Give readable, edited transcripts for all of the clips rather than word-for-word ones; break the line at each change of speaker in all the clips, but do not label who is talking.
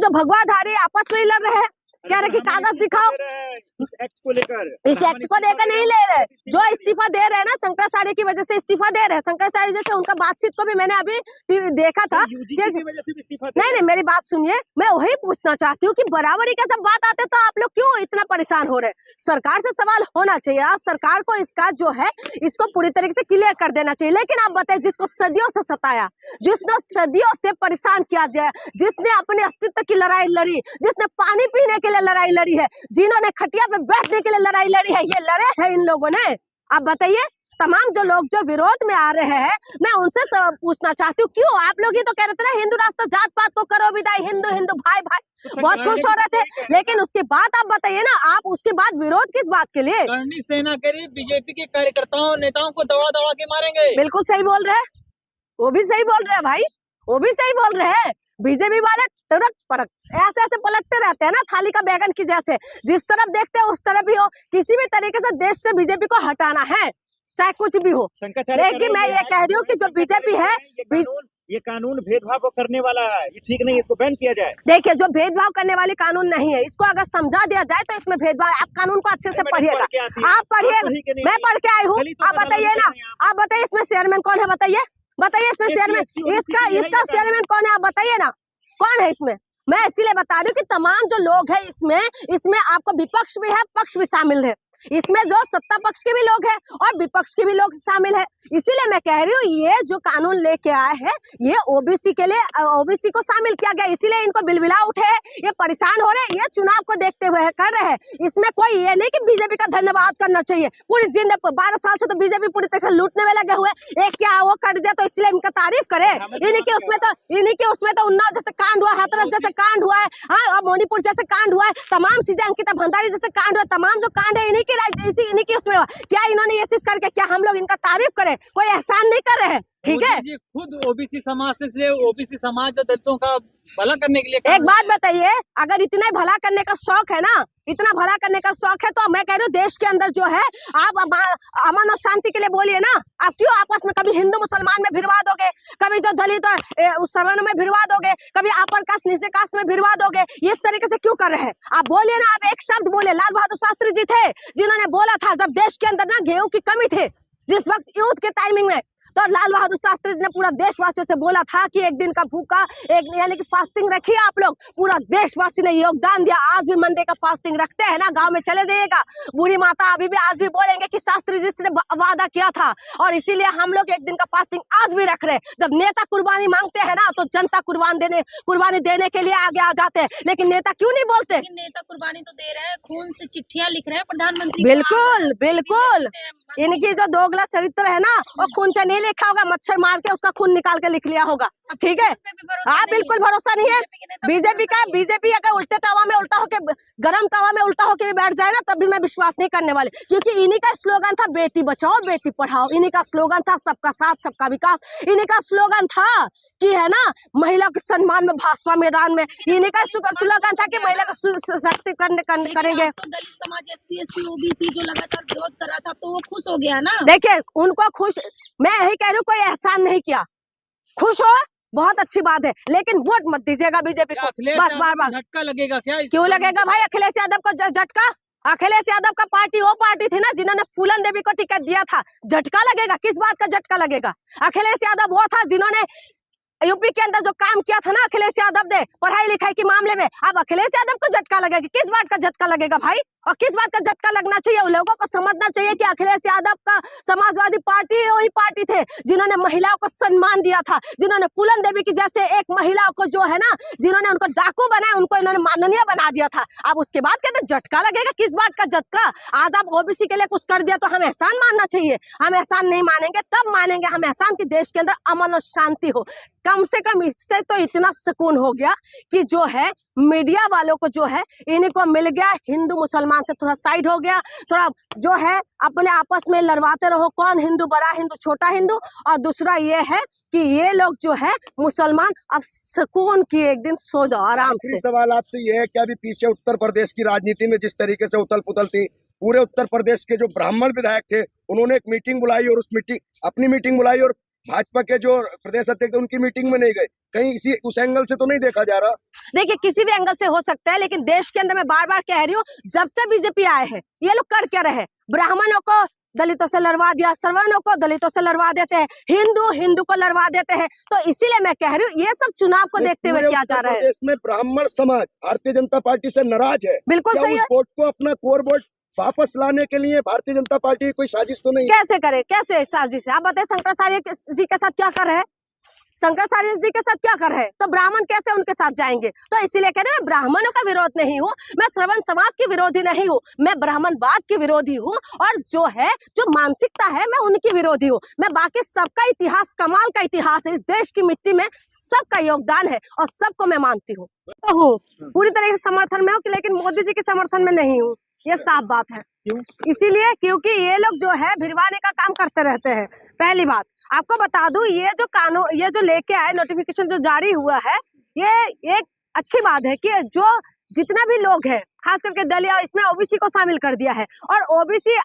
जो भगवाधारी आपस में ही लड़ रहे हैं, कह रहे कि कागज दिखाओ।
इस एक्ट को लेकर
नहीं ले रहे, जो इस्तीफा दे रहे हैं ना शंकराचार्य की वजह से इस्तीफा दे रहे हैं। शंकराचार्य जैसे उनका बातचीत को भी मैंने अभी देखा था नहीं, मेरी बात सुनिए, मैं वही पूछना चाहती हूँ कि बराबरी का जब बात आते तो आप लोग क्यों इतना परेशान हो रहे हैं? सरकार से सवाल होना चाहिए, आज सरकार को इसका जो है इसको पूरी तरीके से क्लियर कर देना चाहिए। लेकिन आप बताइए, जिसको सदियों से सताया, जिसने सदियों से परेशान किया जाए, जिसने अपने अस्तित्व की लड़ाई लड़ी, जिसने पानी पीने के लिए लड़ाई लड़ी है, जिन्होंने खटिया पे बैठने के लिए लड़ाई लड़ी है, ये लड़े हैं इन लोगों ने। आप बताइए, तमाम जो लोग जो विरोध में आ रहे हैं, मैं उनसे पूछना चाहती हूँ, क्यों आप लोग ही तो कह रहे थे ना हिंदू राष्ट्र जात पात को करो विदाई, हिंदू हिंदू भाई भाई, बहुत खुश हो रहे थे। लेकिन उसके बाद आप बताइए ना, आप उसके बाद विरोध किस बात के लिए?
करनी सेना करी बीजेपी के कार्यकर्ताओं नेताओं को दौड़ा दौड़ा के मारेंगे।
बिल्कुल सही बोल रहे हैं, वो भी सही बोल रहे हैं भाई, वो भी सही बोल रहे हैं। बीजेपी वाले टरक परक ऐसे ऐसे पलटते रहते हैं ना थाली का बैगन की जैसे, जिस तरफ देखते हैं उस तरफ ही हो। किसी भी तरीके से देश से बीजेपी को हटाना है, चाहे कुछ भी हो। लेकिन मैं ये कह रही हूँ कि जो बीजेपी है,
ये कानून भेदभाव को करने वाला है, ये ठीक नहीं, इसको बैन किया जाए।
देखिए, जो भेदभाव करने वाली कानून नहीं है, इसको अगर समझा दिया जाए तो इसमें भेदभाव। आप कानून को अच्छे से पढ़िएगा, आप पढ़िएगा, मैं पढ़ के आई हूँ। आप बताइए ना, आप बताइए इसमें चेयरमैन कौन है? बताइए इसमें चेयरमैन, इसका चेयरमैन कौन है? आप बताइए ना, कौन है इसमें? मैं इसीलिए बता रही हूँ कि तमाम जो लोग हैं इसमें आपको विपक्ष भी है, पक्ष भी शामिल है। इसमें जो सत्ता पक्ष के भी लोग हैं और विपक्ष के भी लोग शामिल है। इसीलिए मैं कह रही हूँ, ये जो कानून लेके आए हैं, ये ओबीसी के लिए, ओबीसी को शामिल किया गया, इसीलिए इनको बिलबिला उठे हैं, ये परेशान हो रहे हैं, ये चुनाव को देखते हुए कर रहे हैं। इसमें कोई ये नहीं कि बीजेपी का धन्यवाद करना चाहिए। पूरी जिंदगी 12 साल से तो बीजेपी पूरी तरह से लूटने में लगे हुए, एक क्या वो कर दिया तो इसलिए इनका तारीफ करे। इन्हीं के उसमें तो उन्नाव जैसे कांड हुआ, हाथरस जैसे कांड हुआ है, हाँ, और मोनीपुर जैसे कांड हुआ है, तमाम चीजें, अंकिता भंडारी जैसे कांड हुआ, तमाम जो कांड है इन्हीं की उसमें क्या इन्होंने ये चीज करके क्या हम लोग इनका तारीफ करें? कोई एहसान नहीं कर रहे हैं, ठीक है?
खुद ओबीसी समाज से ओबीसी समाज जो दलितों का भला करने के लिए।
एक बात बताइए, अगर इतना भला करने का शौक है ना, इतना भला करने का शौक है, तो मैं कह रही हूँ देश के अंदर जो है आप अमन और शांति के लिए बोलिए ना। आप क्यों आपस में कभी हिंदू मुसलमान में भिड़वा दोगे, कभी जो दलित और सवर्ण में भिड़वा दोगे, कभी अपर कास्ट नीचे कास्ट में भिड़वा दोगे? इस तरीके से क्यों कर रहे हैं? आप बोलिए ना, आप एक शब्द बोले। लाल बहादुर शास्त्री जी थे जिन्होंने बोला था, जब देश के अंदर ना गेहूं की कमी थी, जिस वक्त युद्ध के टाइमिंग में, तो लाल बहादुर शास्त्री जी ने पूरा देशवासियों से बोला था कि एक दिन का भूखा, एक यानी कि फास्टिंग रखिए आप लोग। पूरा देशवासी ने योगदान दिया। आज भी मंडे का फास्टिंग रखते हैं ना, गांव में चले जाइएगा, बूढ़ी माता अभी भी आज भी बोलेंगे कि शास्त्री जी ने वादा किया था, और इसीलिए हम लोग एक दिन का फास्टिंग आज भी रख रहे हैं। जब नेता कुर्बानी मांगते हैं ना, तो जनता कुर्बानी देने के लिए आगे आ जाते हैं। लेकिन नेता क्यों नहीं बोलते?
नेता कुर्बानी तो दे रहे हैं, खून से चिट्ठियां लिख रहे हैं प्रधानमंत्री।
बिल्कुल इनकी जो दोगला चरित्र है ना, वो खून से नहीं लिखा होगा, मच्छर मार के उसका खून निकाल के लिख लिया होगा, ठीक है? हाँ, बिल्कुल भरोसा नहीं है बीजेपी अगर उल्टे तवा में उल्टा होके, गरम तवा में उल्टा होके भी बैठ जाए ना, तब भी मैं विश्वास नहीं करने वाली, क्योंकि इन्हीं का स्लोगन था बेटी बचाओ बेटी पढ़ाओ, इन्हीं का स्लोगन था सबका साथ सबका विकास, इन्हीं का स्लोगन था कि है ना महिला के सम्मान में भाजपा मैदान में, इन्हीं का स्लोगन था कि महिला का सशक्तिकरण करेंगे।
दलित समाज, SC ST OBC जो लगातार विरोध कर रहा था, तो वो खुश हो गया ना।
देखिए, उनको खुश, मैं यही कह रही हूँ, कोई एहसान नहीं किया, खुश हो बहुत अच्छी बात है, लेकिन वोट मत दीजिएगा बीजेपी को। बस बार
झटका लगेगा क्या?
क्यों लगेगा भाई? अखिलेश यादव को झटका, अखिलेश यादव का पार्टी वो पार्टी थी ना जिन्होंने फूलन देवी को टिकट दिया था। झटका लगेगा? किस बात का झटका लगेगा? अखिलेश यादव वो था जिन्होंने यूपी के अंदर जो काम किया था ना अखिलेश यादव ने पढ़ाई लिखाई के मामले में। अब अखिलेश यादव को झटका लगेगा? किस बात का झटका लगेगा भाई? और किस बात का झटका लगना चाहिए? उन लोगों को समझना चाहिए कि अखिलेश यादव का समाजवादी पार्टी वही पार्टी थे जिन्होंने महिलाओं को सम्मान दिया था, जिन्होंने फूलन देवी की जैसे एक महिला को जो है ना, जिन्होंने उनको डाकू बनाया, उनको इन्होंने माननीय बना दिया था। अब उसके बाद कहते झटका लगेगा? किस बात का झटका? आज आप ओबीसी के लिए कुछ कर दिया तो हम एहसान मानना चाहिए? हम एहसान नहीं मानेंगे, तब मानेंगे हम एहसान की देश के अंदर अमन और शांति हो। कम से कम इससे तो इतना सुकून हो गया कि जो है मीडिया वालों को जो है इनको मिल गया, हिंदू मुसलमान से थोड़ा साइड हो गया, थोड़ा जो है अपने आपस में लड़वाते रहो, कौन हिंदू बड़ा हिंदू छोटा हिंदू। और दूसरा ये है कि ये लोग जो है मुसलमान अब सुकून की एक दिन सो जाओ आराम से।
सवाल आपसे ये है कि अभी पीछे उत्तर प्रदेश की राजनीति में जिस तरीके से उथल पुथल थी, पूरे उत्तर प्रदेश के जो ब्राह्मण विधायक थे उन्होंने एक मीटिंग बुलाई और उस अपनी मीटिंग बुलाई और भाजपा के जो प्रदेश अध्यक्ष उनकी मीटिंग में नहीं गए, कहीं इसी उस एंगल से तो नहीं देखा जा रहा?
देखिए किसी भी एंगल से हो सकता है, लेकिन देश के अंदर मैं बार बार कह रही हूँ, जब से बीजेपी आए हैं ये लोग कर क्या रहे? ब्राह्मणों को दलितों से लड़वा दिया, सवर्णों को दलितों से लड़वा देते हैं, हिंदू को लड़वा देते हैं। तो इसीलिए मैं कह रही हूँ ये सब चुनाव को देखते हुए किया जा रहा है।
देश में ब्राह्मण समाज भारतीय जनता पार्टी से नाराज है।
बिल्कुल सही है।
वोट को अपना कोर वोट वापस लाने के लिए भारतीय जनता पार्टी की कोई साजिश तो नहीं?
कैसे करे, कैसे साजिश है? आप बताइए शंकराचार्य जी के साथ क्या कर रहे हैं? शंकराचार्य जी के साथ क्या कर रहे हैं? तो ब्राह्मण कैसे उनके साथ जाएंगे? तो इसीलिए कह रहे हैं मैं ब्राह्मणों का विरोध नहीं हूँ, मैं श्रवण समाज की विरोधी नहीं हूँ, मैं ब्राह्मणवाद की विरोधी हूँ, और जो है जो मानसिकता है मैं उनकी विरोधी हूँ। मैं बाकी सबका इतिहास, कमाल का इतिहास है, इस देश की मिट्टी में सबका योगदान है और सबको मैं मानती हूँ, पूरी तरह से समर्थन में हूँ, लेकिन मोदी जी के समर्थन में नहीं हूँ, ये साफ बात है।
क्यों?
इसीलिए क्योंकि ये लोग जो है भिड़वाने का काम करते रहते हैं। पहली बात आपको बता दूं, ये जो कानून, ये जो लेके आए नोटिफिकेशन जो जारी हुआ है, ये एक अच्छी बात है कि जो जितना भी लोग हैं, खास करके दलित, इसमें ओबीसी को शामिल कर दिया है। और ओबीसी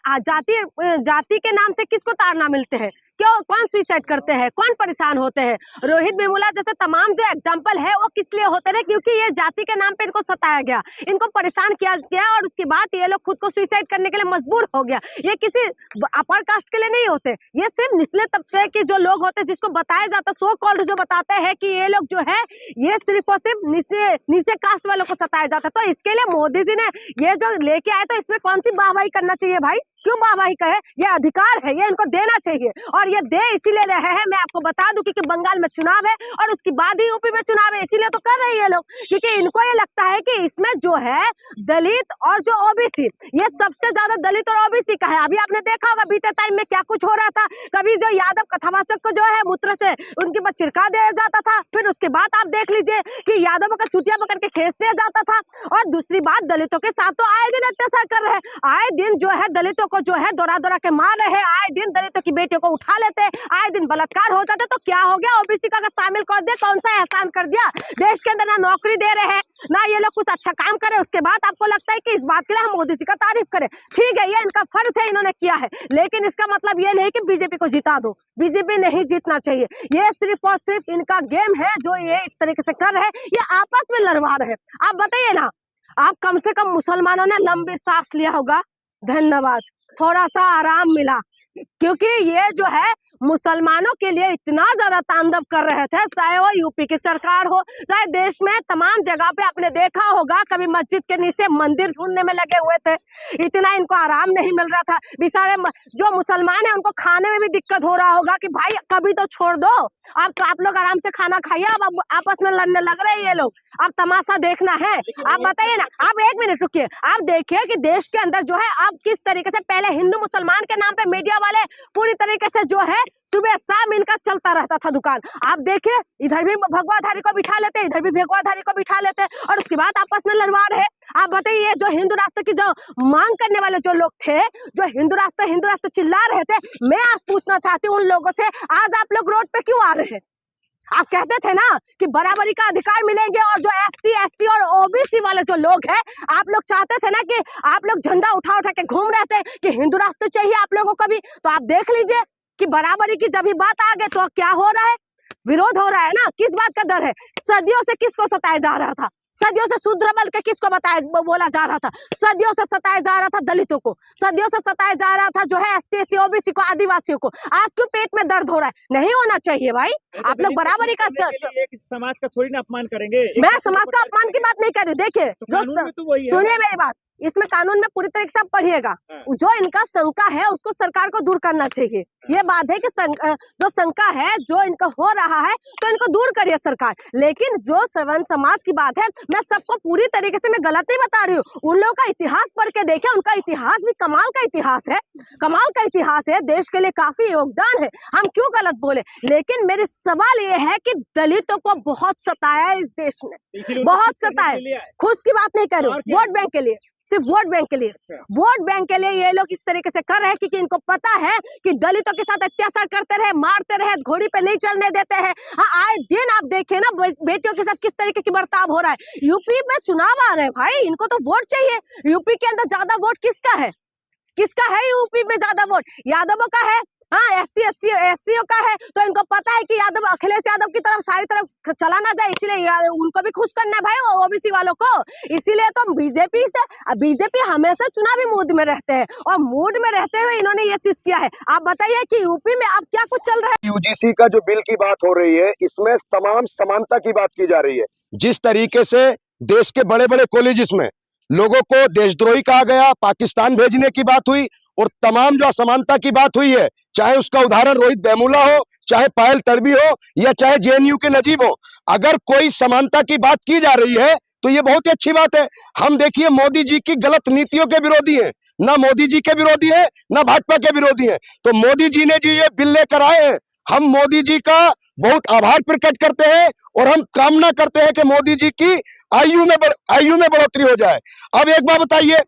जाति के नाम से किसको ताड़ना मिलते हैं? क्यों? कौन सुसाइड करते हैं? कौन परेशान होते हैं? रोहित वेमुला जैसे तमाम जो एग्जाम्पल है वो किस लिए होते हैं? क्योंकि ये जाति के नाम पे इनको सताया गया, इनको परेशान किया गया, और उसके बाद ये लोग खुद को सुसाइड करने के लिए मजबूर हो गया। ये किसी अपर कास्ट के लिए नहीं होते, ये सिर्फ निचले तबके के जो लोग होते हैं, जिसको बताया जाता, सो कॉल्ड जो बताते हैं कि ये लोग जो है ये सिर्फ और सिर्फ नीचे कास्ट वालों को सताया जाता है। तो इसके लिए मोदी जी ने ये जो लेके आए, तो इसमें कौन सी वाहवाही करना चाहिए भाई? क्यों वाहवाही करे? ये अधिकार है, ये इनको देना चाहिए, और ये दे इसीलिए रहे हैं। मैं आपको बता दूं क्योंकि बंगाल में चुनाव है और उसके बाद ही यूपी में चुनाव है, इसीलिए तो कर रहे हैं ये लोग, क्योंकि इनको ये लगता है कि इसमें जो है दलित और जो ओबीसी, ये सबसे ज्यादा दलित और ओबीसी का है। अभी आपने देखा होगा बीते टाइम में क्या कुछ हो रहा था। कभी जो यादव कथावाचक को जो है मूत्र से उनके पास छिड़का दिया जाता था, फिर उसके बाद आप देख लीजिए कि यादवों का चुटिया पकड़ के खींच दिया जाता था। और दूसरी बात, दलितों के साथ तो आए दिन अत्याचार कर रहे हैं, आए दिन जो है दलितों को जो है दौरा के मार रहे हैं, आए दिन दलितों की बेटियों को उठा लेते हैं, आए दिन बलात्कार हो जाते। तो क्या हो गया? ओबीसी का शामिल कर दिया, कौन सा एहसान कर दिया? देश के अंदर ना नौकरी दे रहे हैं, ना ये लोग कुछ अच्छा काम करे, उसके बाद आपको लगता है कि इस बात के लिए हम मोदी जी का तारीफ करें। ठीक है, ये इनका फर्ज है, इन्होंने किया है, लेकिन इसका मतलब ये नहीं कि बीजेपी को जिता दो। बीजेपी नहीं जीतना चाहिए, ये सिर्फ और सिर्फ इनका गेम है जो ये इस तरीके से कर रहे हैं, ये आपस में लड़वा रहे हैं। आप बताइए ना, आप कम से कम मुसलमानों ने लंबी सांस लिया होगा, धन्यवाद, थोड़ा सा आराम मिला, क्योंकि ये जो है मुसलमानों के लिए इतना ज्यादा तांडव कर रहे थे, चाहे वो यूपी की सरकार हो, चाहे देश में तमाम जगह पे आपने देखा होगा, कभी मस्जिद के नीचे मंदिर ढूंढने में लगे हुए थे, इतना इनको आराम नहीं मिल रहा था। बेचारे जो मुसलमान है उनको खाने में भी दिक्कत हो रहा होगा कि भाई कभी तो छोड़ दो, आप लोग आराम से खाना खाइए, अब आपस में लड़ने लग रहे हैं ये लोग, अब तमाशा देखना है। आप बताइए ना, आप एक मिनट रुकिए, आप देखिए कि देश के अंदर जो है आप किस तरीके से, पहले हिंदू मुसलमान के नाम पे मीडिया वाले पूरी तरीके से जो है सुबह शाम इनका चलता रहता था दुकान। आप देखिए, इधर भी भगवाधारी को बिठा लेते, इधर भी भगवाधारी को बिठा लेते, और उसके बाद आपस में लड़वा रहे। आप बताइए, जो हिंदू राष्ट्र की जो मांग करने वाले जो लोग थे, जो हिंदू राष्ट्र चिल्ला रहे थे, मैं आज पूछना चाहती हूँ उन लोगों से, आज आप लोग रोड पे क्यों आ रहे हैं? आप कहते थे ना कि बराबरी का अधिकार मिलेंगे, और जो ST, SC और OBC वाले जो लोग हैं, आप लोग चाहते थे ना कि आप लोग झंडा उठा के घूम रहे थे कि हिंदू राष्ट्र चाहिए आप लोगों को भी। तो आप देख लीजिए कि बराबरी की जब भी बात आ गई तो क्या हो रहा है? विरोध हो रहा है ना। किस बात का डर है? सदियों से किसको सताया जा रहा था? सदियों से शूद्र बल के किसको बोला जा रहा था? सदियों से सताया जा रहा था दलितों को, सदियों से सताया जा रहा था जो है ST, SC, OBC को, आदिवासियों को। आज क्यों पेट में दर्द हो रहा है? नहीं होना चाहिए भाई, आप लोग बराबरी का,
एक समाज का थोड़ी ना अपमान करेंगे।
मैं समाज का अपमान की बात नहीं कर रही हूँ। देखिए, सुनिए मेरी बात, इसमें कानून में पूरी तरीके से आप पढ़िएगा, जो इनका शंका है उसको सरकार को दूर करना चाहिए। ये बात है कि जो शंका है जो इनका हो रहा है तो इनको दूर करिए सरकार। लेकिन जो सवर्ण समाज की बात है, मैं सबको पूरी तरीके से मैं गलत नहीं बता रही हूँ, उन लोगों का इतिहास पढ़ के देखे, उनका इतिहास भी कमाल का इतिहास है, कमाल का इतिहास है, देश के लिए काफी योगदान है, हम क्यों गलत बोले। लेकिन मेरे सवाल ये है कि दलितों को बहुत सताया है इस देश में, बहुत सताया, खुद की बात नहीं कर रही हूँ, वोट बैंक के लिए, सिर्फ वोट बैंक के लिए, वोट बैंक के लिए ये लोग इस तरीके से कर रहे हैं क्योंकि इनको पता है कि दलितों के साथ अत्याचार करते रहे, मारते रहे, घोड़ी पे नहीं चलने देते हैं। हाँ, आए दिन आप देखें ना बेटियों के साथ किस तरीके की बर्ताव हो रहा है। यूपी में चुनाव आ रहे हैं भाई, इनको तो वोट चाहिए। यूपी के अंदर ज्यादा वोट किसका है? किसका है यूपी में ज्यादा वोट? यादवों का है, हाँ एससी का है, तो इनको पता है कि यादव अखिलेश यादव की तरफ सारी तरफ चला ना जाए, इसीलिए उनको भी खुश करना है भाई ओबीसी वालों को। इसीलिए तो बीजेपी हमेशा चुनावी मूड में रहते हैं, और मूड में रहते हुए इन्होंने ये चीज किया है। आप बताइए कि यूपी में अब क्या कुछ चल रहा है।
यूजीसी का जो बिल की बात हो रही है, इसमें तमाम समानता की बात की जा रही है। जिस तरीके से देश के बड़े बड़े कॉलेजेस में लोगों को देशद्रोही कहा गया, पाकिस्तान भेजने की बात हुई, और तमाम जो असमानता की बात हुई है, चाहे उसका उदाहरण रोहित वेमुला हो, चाहे पायल तडवी हो, या चाहे जेएनयू के नजीब हो, अगर कोई समानता की बात की जा रही है तो ये बहुत ही अच्छी बात है। हम देखिए मोदी जी की गलत नीतियों के विरोधी हैं, ना मोदी जी के विरोधी हैं, ना भाजपा के विरोधी हैं। तो मोदी जी ने जी ये बिल लेकर आए हैं, हम मोदी जी का बहुत आभार प्रकट करते हैं, और हम कामना करते हैं कि मोदी जी की आयु में बढ़ोतरी हो जाए। अब एक बात बताइए,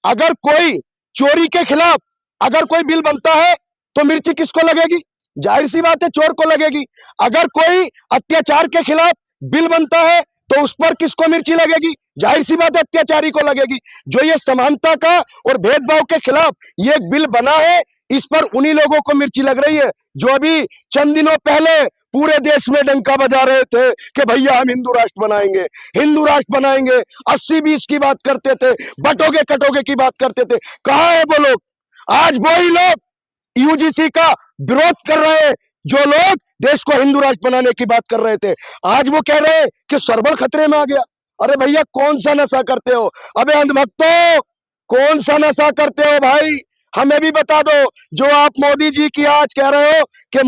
अगर कोई चोरी के खिलाफ अगर कोई बिल बनता है तो मिर्ची किसको लगेगी? जाहिर सी बात है चोर को लगेगी। अगर कोई अत्याचार के खिलाफ बिल बनता है तो उस पर किसको मिर्ची लगेगी? जाहिर सी बात है अत्याचारी को लगेगी। जो ये समानता का और भेदभाव के खिलाफ ये एक बिल बना है, इस पर उन्हीं लोगों को मिर्ची लग रही है जो अभी चंद दिनों पहले पूरे देश में डंका बजा रहे थे कि भैया हम हिंदू राष्ट्र बनाएंगे, हिंदू राष्ट्र बनाएंगे, 80-20 की बात करते थे, बटोगे कटोगे की बात करते थे। कहां है वो लोग? आज वही लोग यूजीसी का विरोध कर रहे हैं जो लोग देश को हिंदू राष्ट्र बनाने की बात कर रहे थे। आज वो कह रहे हैं कि सर्वल खतरे में आ गया। अरे भैया कौन सा नशा करते हो? अबे अंधभक्तों, कौन सा नशा करते हो भाई? हमें भी बता दो। जो आप मोदी जी की आज कह रहे हो कि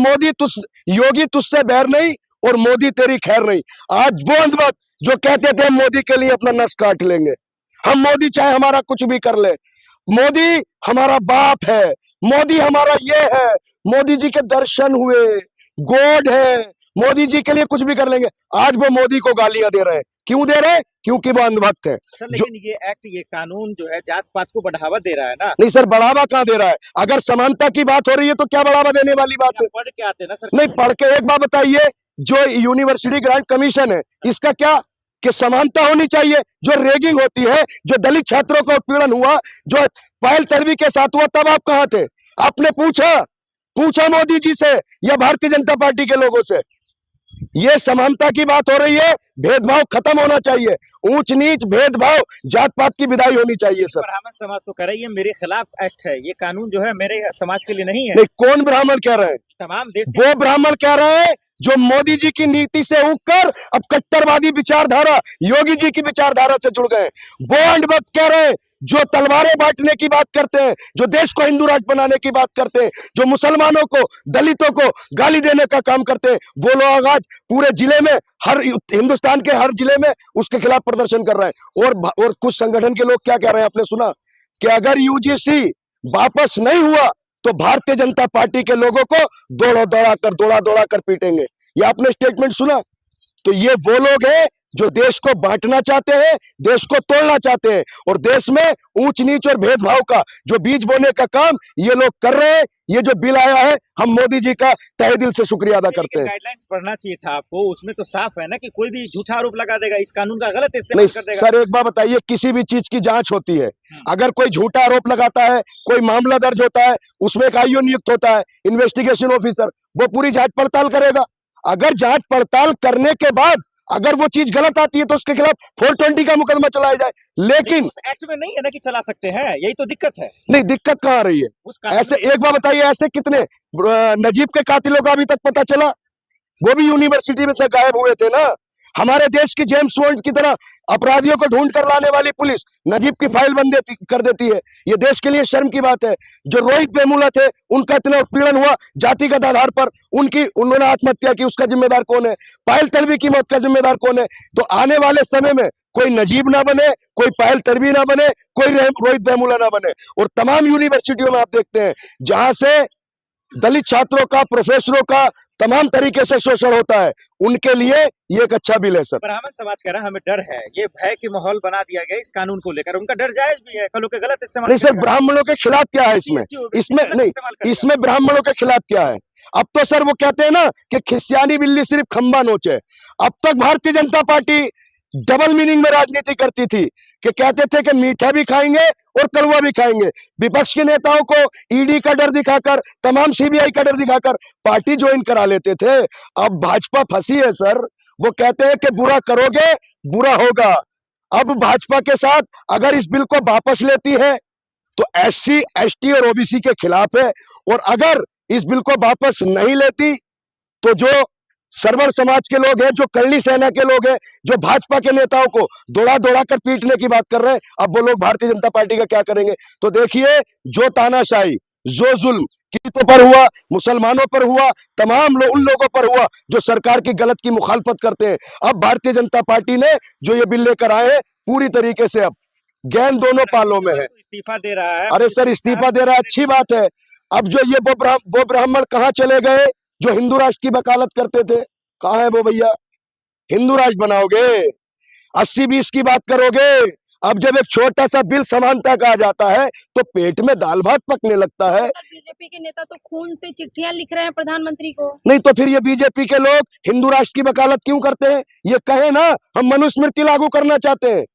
योगी तुझसे बैर नहीं और मोदी तेरी खैर नहीं, आज वो अंधभक्त जो कहते थे हम मोदी के लिए अपना नस काट लेंगे, हम मोदी चाहे हमारा कुछ भी कर ले, मोदी हमारा बाप है, मोदी हमारा ये है, मोदी जी के दर्शन हुए, गॉड है, मोदी जी के लिए कुछ भी कर लेंगे, आज वो मोदी को गालियां दे रहे हैं। क्यों दे रहे हैं? क्योंकि वो अंधभक्त है।
सर लेकिन ये एक्ट, ये कानून जो है जात पात को बढ़ावा दे रहा है ना।
नहीं सर, बढ़ावा कहाँ दे रहा है? अगर समानता की बात हो रही है तो क्या बढ़ावा देने वाली बात है?
पढ़ के आते ना सर।
नहीं पढ़ के, एक बात बताइए, जो यूनिवर्सिटी ग्रांट कमीशन है इसका क्या कि समानता होनी चाहिए। जो रेगिंग होती है, जो दलित छात्रों का उत्पीड़न हुआ, जो पायल तडवी के साथ हुआ, तब आप कहाँ थे? आपने पूछा मोदी जी से या भारतीय जनता पार्टी के लोगों से? ये समानता की बात हो रही है, भेदभाव खत्म होना चाहिए, ऊंच नीच भेदभाव जात पात की विदाई होनी चाहिए सर।
ब्राह्मण समाज तो कह रही है मेरे खिलाफ एक्ट है, ये कानून जो है मेरे समाज के लिए नहीं है।
नहीं, कौन ब्राह्मण कह रहे हैं?
तमाम देश
वो ब्राह्मण कह रहे हैं जो मोदी जी की नीति से उगकर अब कट्टरवादी विचारधारा, योगी जी की विचारधारा से जुड़ गए। वो अंधभक्त कह रहे हैं जो तलवारें बांटने की बात करते हैं, जो देश को हिंदू राष्ट्र बनाने की बात करते हैं, जो मुसलमानों को, दलितों को गाली देने का काम करते हैं, वो लोग आज पूरे जिले में, हर हिंदुस्तान के हर जिले में उसके खिलाफ प्रदर्शन कर रहे हैं। और कुछ संगठन के लोग क्या कह रहे हैं, आपने सुना कि अगर यूजीसी वापस नहीं हुआ तो भारतीय जनता पार्टी के लोगों को दौड़ा कर पीटेंगे। ये आपने स्टेटमेंट सुना? तो ये वो लोग हैं जो देश को बांटना चाहते हैं, देश को तोड़ना चाहते हैं, और देश में ऊंच नीच और भेदभाव का जो बीज बोने का काम ये लोग कर रहे हैं। ये जो बिल आया है, हम मोदी जी का तहे दिल से शुक्रिया अदा करते हैं।
गाइडलाइंस पढ़ना चाहिए था आपको, उसमें तो साफ है ना कि कोई भी झूठा आरोप लगा देगा, इस कानून का गलत इस्तेमाल कर देगा।
सर एक बात बताइए, किसी भी चीज की जांच होती है, अगर कोई झूठा आरोप लगाता है, कोई मामला दर्ज होता है, उसमें एक आईओ नियुक्त होता है, इन्वेस्टिगेशन ऑफिसर, वो पूरी जांच पड़ताल करेगा। अगर जांच पड़ताल करने के बाद अगर वो चीज गलत आती है तो उसके खिलाफ 420 का मुकदमा चलाया जाए। लेकिन
उस एक्ट में नहीं है ना कि चला सकते हैं, यही तो दिक्कत है।
नहीं, दिक्कत कहाँ आ रही है? ऐसे एक बार बताइए, ऐसे कितने नजीब के कातिलों का अभी तक पता चला? वो भी यूनिवर्सिटी में से गायब हुए थे ना। हमारे देश की जेम्स बॉन्ड की तरह अपराधियों को ढूंढ कर लाने वाली पुलिस नजीब की फाइल बंद कर देती है। ये देश के लिए शर्म की बात है। जो रोहित वेमुला थे, उनका इतना उत्पीड़न हुआ जातिगत आधार पर, उन्होंने आत्महत्या की, उसका जिम्मेदार कौन है? पायल तडवी की मौत का जिम्मेदार कौन है? तो आने वाले समय में कोई नजीब ना बने, कोई पायल तडवी ना बने, कोई रोहित वेमुला ना बने। और तमाम यूनिवर्सिटियों में आप देखते हैं जहां से दलित छात्रों का, प्रोफेसरों का तमाम तरीके से शोषण होता है, उनके लिए ये एक अच्छा बिल है सर।
ब्राह्मण समाज कह रहा है हमें डर है, ये भय के माहौल बना दिया गया इस कानून को लेकर, उनका डर जायज भी है, कल के गलत इस्तेमाल
नहीं सर, ब्राह्मणों के खिलाफ क्या है इसमें ब्राह्मणों के खिलाफ क्या है? अब तो सर वो कहते हैं ना कि खिसियानी बिल्ली सिर्फ खंबा नोचे। अब तक Bharatiya Janata party double meaning में राजनीति करती थी कि कहते थे कि मीठा भी खाएंगे और कड़वा भी खाएंगे। विपक्ष के नेताओं को ईडी का डर दिखाकर, तमाम सीबीआई का डर दिखाकर पार्टी ज्वाइन करा लेते थे। अब भाजपा फंसी है सर। वो कहते हैं कि बुरा करोगे बुरा होगा। अब भाजपा के साथ अगर इस बिल को वापस लेती है तो एससी, एसटी और ओबीसी के खिलाफ है, और अगर इस बिल को वापस नहीं लेती तो जो सर्वर समाज के लोग हैं, जो करणी सेना के लोग हैं, जो भाजपा के नेताओं को दौड़ा दौड़ा कर पीटने की बात कर रहे हैं, अब वो लोग भारतीय जनता पार्टी का क्या करेंगे। तो देखिए, जो तानाशाही, जो जुल्म कीतों पर हुआ, मुसलमानों पर हुआ, तमाम उन लोगों पर हुआ जो सरकार की गलत की मुखालफत करते हैं, अब भारतीय जनता पार्टी ने जो ये बिल लेकर आए हैं, पूरी तरीके से अब गेंद दोनों पालों में है।
इस्तीफा दे रहा है।
अरे सर, इस्तीफा दे रहा है, अच्छी बात है। अब जो ये वो ब्राह्मण कहाँ चले गए जो हिंदू राष्ट्र की वकालत करते थे? कहाँ है वो भैया? हिंदू राष्ट्र बनाओगे, 80-20 की बात करोगे। अब जब एक छोटा सा बिल समानता का आ जाता है तो पेट में दाल भात पकने लगता है।
बीजेपी के नेता तो खून से चिट्ठियां लिख रहे हैं प्रधानमंत्री को।
नहीं तो फिर ये बीजेपी के लोग हिंदू राष्ट्र की वकालत क्यों करते हैं? ये कहे ना, हम मनुस्मृति लागू करना चाहते हैं,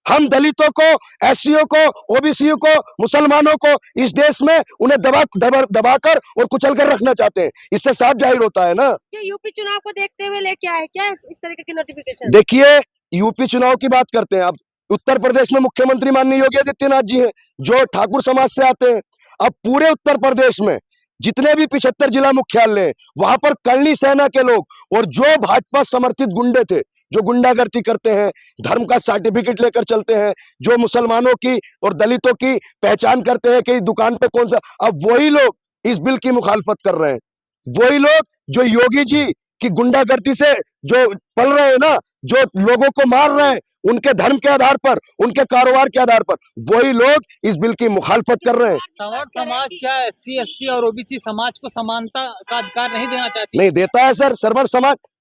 हम दलितों को, एससीओ को, ओबीसी को, मुसलमानों को इस देश में उन्हें दबाकर और कुचल कर रखना चाहते हैं। इससे साफ जाहिर होता है ना।
क्या यूपी चुनाव को देखते हुए लेके आए क्या इस तरीके की नोटिफिकेशन?
देखिए, यूपी चुनाव की बात करते हैं। अब उत्तर प्रदेश में मुख्यमंत्री माननीय योगी आदित्यनाथ जी हैं, जो ठाकुर समाज से आते हैं। अब पूरे उत्तर प्रदेश में जितने भी 75 जिला मुख्यालय हैं, वहां पर करणी सेना के लोग और जो भाजपा समर्थित गुंडे थे, जो गुंडागर्दी करते हैं, धर्म का सर्टिफिकेट लेकर चलते हैं, जो मुसलमानों की और दलितों की पहचान करते हैं कि इस दुकान पे कौन सा, अब वही लोग इस बिल की मुखालफत कर रहे हैं। वही लोग जो योगी जी की गुंडागर्दी से जो पल रहे हैं ना, जो लोगों को मार रहे हैं उनके धर्म के आधार पर, उनके कारोबार के आधार पर, वही लोग इस बिल की मुखालफत कर रहे हैं।
सवर्ण समाज क्या एससी, एसटी और ओबीसी समाज को समानता का अधिकार नहीं देना चाहती?
नहीं देता है सर। सर्वर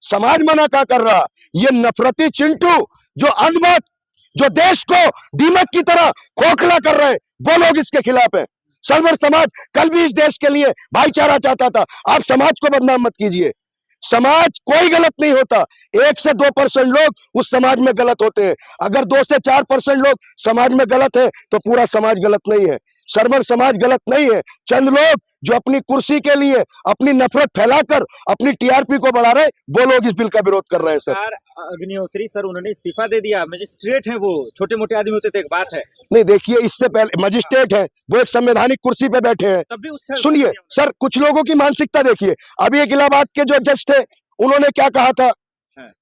समाज मना क्या कर रहा? ये नफरती चिंटू, जो अंधभक्त, जो देश को दीमक की तरह खोखला कर रहे हैं, वो लोग इसके खिलाफ है। सर्वर समाज कल भी इस देश के लिए भाईचारा चाहता था। आप समाज को बदनाम मत कीजिए। समाज कोई गलत नहीं होता, 1 से 2% लोग उस समाज में गलत होते हैं। अगर 2 से 4% लोग समाज में गलत है तो पूरा समाज गलत नहीं है। सर्वर समाज गलत नहीं है। चंद लोग जो अपनी कुर्सी के लिए अपनी नफरत फैलाकर अपनी टीआरपी को बढ़ा रहे, वो लोग इस बिल का विरोध कर रहे हैं सर।
अग्निहोत्री सर, उन्होंने इस्तीफा दे दिया। मजिस्ट्रेट है, वो छोटे मोटे आदमी होते थे, एक बात है।
नहीं देखिए, इससे पहले मजिस्ट्रेट है, वो एक संवैधानिक कुर्सी पे बैठे हैं।
तब भी उस
सुनिए सर, कुछ लोगों की मानसिकता देखिए। अभी एक इलाहाबाद के जो जज थे, उन्होंने क्या कहा था?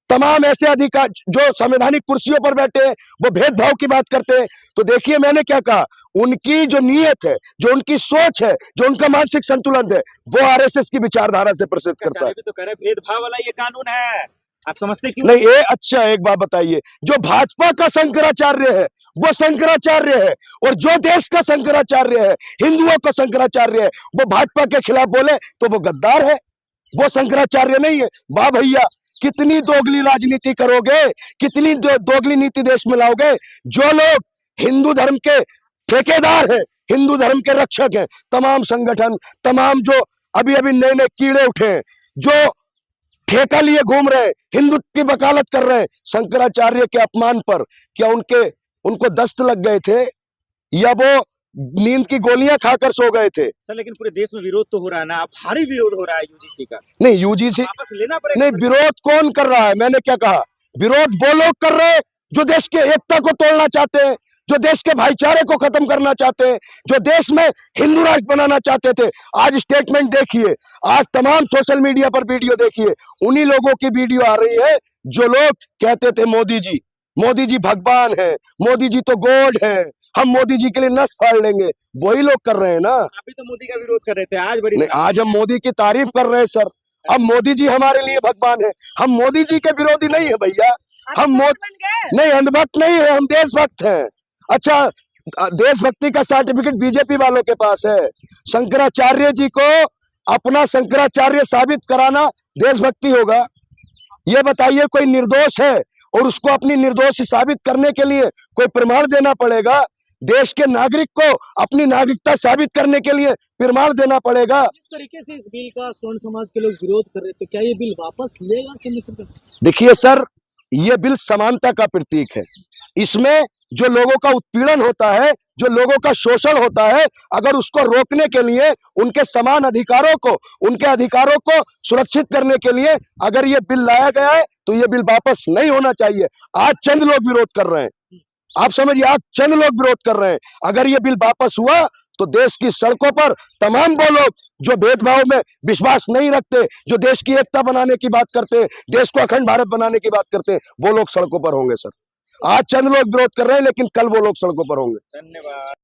तमाम ऐसे अधिकार जो संवैधानिक कुर्सियों पर बैठे हैं, वो भेदभाव की बात करते हैं। तो देखिए, मैंने क्या कहा, उनकी जो नीयत है, जो उनकी सोच है, जो उनका मानसिक संतुलन है, वो आरएसएस की विचारधारा से प्रसिद्ध करता है।
भी तो कह रहे भेदभाव वाला ये कानून है, आप समझते क्यों
नहीं? ये अच्छा, एक बात बताइए, जो भाजपा का शंकराचार्य है वो शंकराचार्य है, और जो देश का शंकराचार्य है, हिंदुओं का शंकराचार्य है, वो भाजपा के खिलाफ बोले तो वो गद्दार है, वो शंकराचार्य नहीं है। वाह भैया, कितनी दोगली राजनीति करोगे, कितनी दोगली नीति देश में लाओगे। जो लोग हिंदू धर्म के ठेकेदार हैं, हिंदू धर्म के रक्षक हैं, तमाम संगठन, तमाम जो अभी अभी नए नए कीड़े उठे हैं, जो ठेका लिए घूम रहे, हिंदुत्व की वकालत कर रहे हैं, शंकराचार्य के अपमान पर क्या उनको दस्त लग गए थे, या वो नींद की गोलियां खाकर सो गए थे?
सर, लेकिन पूरे देश में विरोध तो हो रहा है ना, भारी विरोध हो रहा है यूजीसी का।
नहीं, यूजीसी
वापस लेना पड़ेगा।
नहीं, विरोध कौन कर रहा है? मैंने क्या कहा? विरोध वो लोग कर रहे हैं जो देश के एकता को तोड़ना चाहते हैं, जो देश के भाईचारे को खत्म करना चाहते हैं, जो देश में हिंदू राष्ट्र बनाना चाहते थे। आज स्टेटमेंट देखिए, आज तमाम सोशल मीडिया पर वीडियो देखिए, उन्हीं लोगों की वीडियो आ रही है जो लोग कहते थे मोदी जी भगवान है, मोदी जी तो गॉड है, हम मोदी जी के लिए नस फाड़ लेंगे। वही लोग कर रहे हैं ना।
अभी तो मोदी का विरोध कर रहे थे, आज बड़ी
नहीं, आज हम मोदी की तारीफ कर रहे हैं सर। अब मोदी जी हमारे लिए भगवान है, हम मोदी जी के विरोधी नहीं है भैया। हम नहीं, अंधभक्त नहीं है, हम देशभक्त हैं। अच्छा, देशभक्ति का सर्टिफिकेट बीजेपी वालों के पास है। शंकराचार्य जी को अपना शंकराचार्य साबित कराना देशभक्ति होगा? ये बताइए, कोई निर्दोष है और उसको अपनी निर्दोष साबित करने के लिए कोई प्रमाण देना पड़ेगा? देश के नागरिक को अपनी नागरिकता साबित करने के लिए प्रमाण देना पड़ेगा।
जिस तरीके से इस बिल का स्वर्ण समाज के लोग विरोध कर रहे हैं, तो क्या ये बिल वापस लेगा केंद्र सरकार?
देखिए सर, ये बिल समानता का प्रतीक है। इसमें जो लोगों का उत्पीड़न होता है, जो लोगों का शोषण होता है, अगर उसको रोकने के लिए, उनके समान अधिकारों को, उनके अधिकारों को सुरक्षित करने के लिए अगर ये बिल लाया गया है तो ये बिल वापस नहीं होना चाहिए। आज चंद लोग विरोध कर रहे हैं, आप समझिए, आज चंद लोग विरोध कर रहे हैं। अगर ये बिल वापस हुआ तो देश की सड़कों पर तमाम वो लोग जो भेदभाव में विश्वास नहीं रखते, जो देश की एकता बनाने की बात करते हैं, देश को अखंड भारत बनाने की बात करते हैं, वो लोग सड़कों पर होंगे सर। आज चंद लोग विरोध कर रहे हैं, लेकिन कल वो लोग सड़कों पर होंगे।
धन्यवाद।